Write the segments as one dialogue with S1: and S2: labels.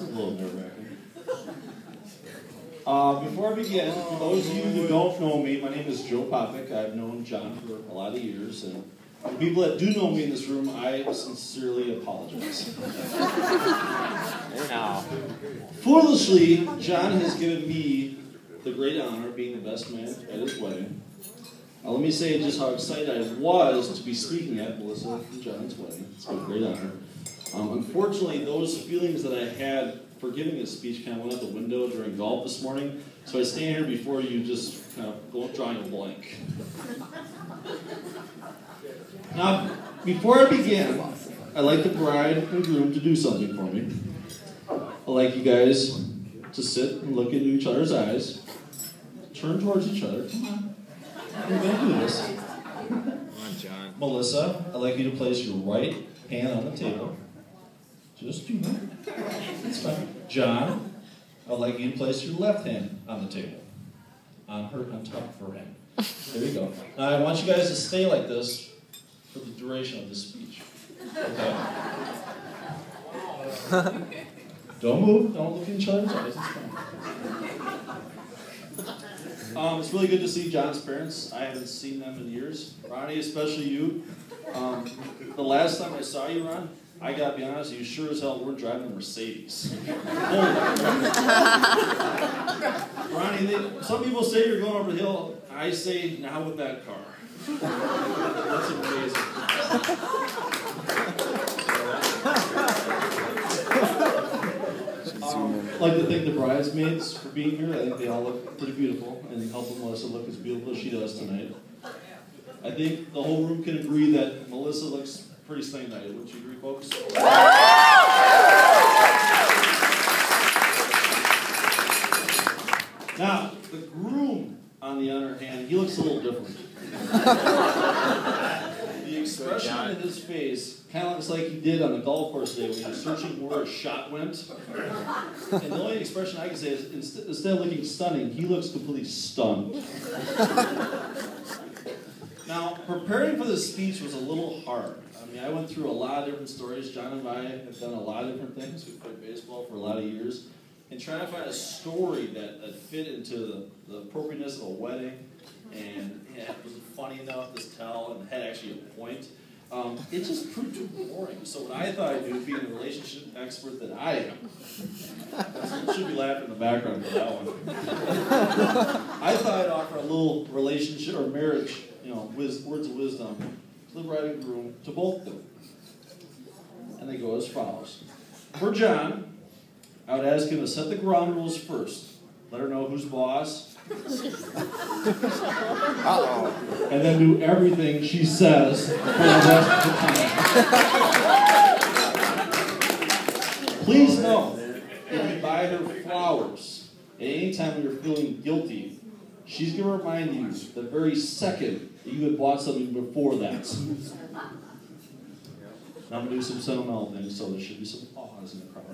S1: It's a little nerve-wracking. Before I begin, for those of you who don't know me, my name is Joe Popick. I've known John for a lot of years, and for the people that do know me in this room, I sincerely apologize. Foolishly, John has given me the great honor of being the best man at his wedding. Let me say just how excited I was to be speaking at Melissa and John's wedding. It's been a great honor. Unfortunately, those feelings that I had for giving this speech kind of went out the window during golf this morning, so I stand here before you just kind of drawing a blank. Now, before I begin, I'd like the bride and groom to do something for me. I'd like you guys to sit and look into each other's eyes, turn towards each other. Come on. We're going to do this.
S2: Come on, John.
S1: Melissa, I'd like you to place your right hand on the table. Just do that. That's fine. John, I'd like you to place your left hand on the table. On top of her hand. There you go. Now I want you guys to stay like this for the duration of this speech. Okay? Don't move. Don't look in each other's eyes. It's fine. It's really good to see John's parents. I haven't seen them in years. Ronnie, especially you. The last time I saw you, Ron, I gotta be honest, you sure as hell weren't driving a Mercedes. Ronnie, some people say you're going over the hill. I say, now with that car. That's amazing. I'd like to thank the bridesmaids for being here. I think they all look pretty beautiful and helping Melissa look as beautiful as she does tonight. I think the whole room can agree that Melissa looks pretty stunning tonight. Wouldn't you agree, folks? Now, the groom, on the other hand, he looks a little different. The expression in his face kind of looks like he did on the golf course today when he was searching where a shot went. And the only expression I can say is, instead of looking stunning, he looks completely stunned. Now, preparing for this speech was a little hard. I mean, I went through a lot of different stories. John and I have done a lot of different things. We've played baseball for a lot of years. And trying to find a story that fit into the appropriateness of a wedding and was funny enough to tell and had actually a point. It just proved too boring. So what I thought I'd do, being the relationship expert that I am, I should be laughing in the background for that one. I thought I'd offer a little relationship or marriage, words of wisdom to the bride and groom, to both of them. And they go as follows. For John, I would ask him to set the ground rules first. Let her know who's boss. And then do everything she says for the rest of the time. Please know, if you buy her flowers at any time when you're feeling guilty, she's going to remind you the very second that you had bought something before that. Now I'm going to do some sentimental things, so there should be some pause in the crowd.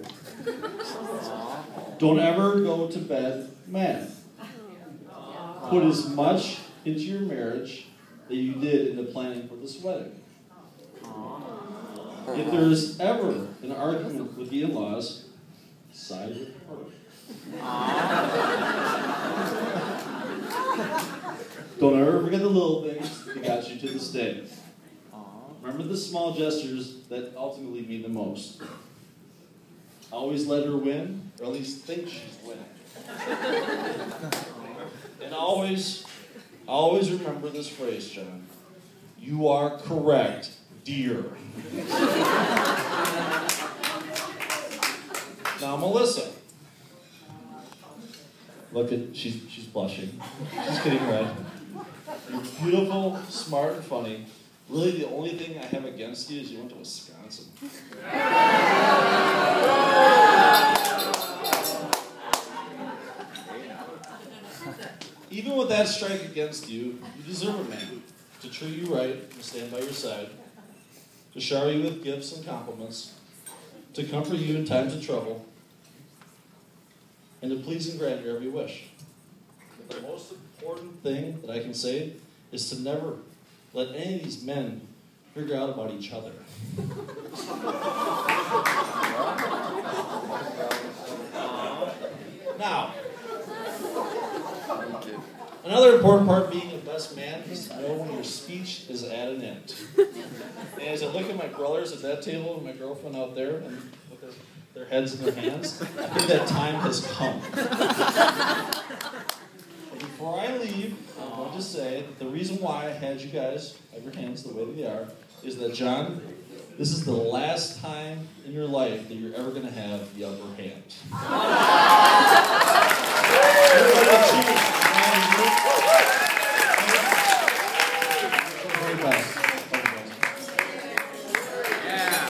S1: Don't ever go to bed mad. Put as much into your marriage that you did into planning for this wedding. If there is ever an argument with the in-laws, side with her. Don't ever forget the little things that got you to this day. Remember the small gestures that ultimately mean the most. Always let her win, or at least think she's winning. And always remember this phrase, John. You are correct, dear. Now, Melissa. Look at, she's blushing. She's getting red. You're beautiful, smart, and funny. Really, the only thing I have against you is you went to Wisconsin. Even with that strike against you, you deserve a man to treat you right, to stand by your side, to shower you with gifts and compliments, to comfort you in times of trouble, and to please and grant your every wish. But the most important thing that I can say is to never let any of these men figure out about each other. Another important part of being a best man is to know when your speech is at an end. And as I look at my brothers at that table and my girlfriend out there, and with their heads in their hands, I think that time has come. But before I leave, I want to say that the reason why I had you guys have your hands the way they are is that, John, this is the last time in your life that you're ever going to have the upper hand.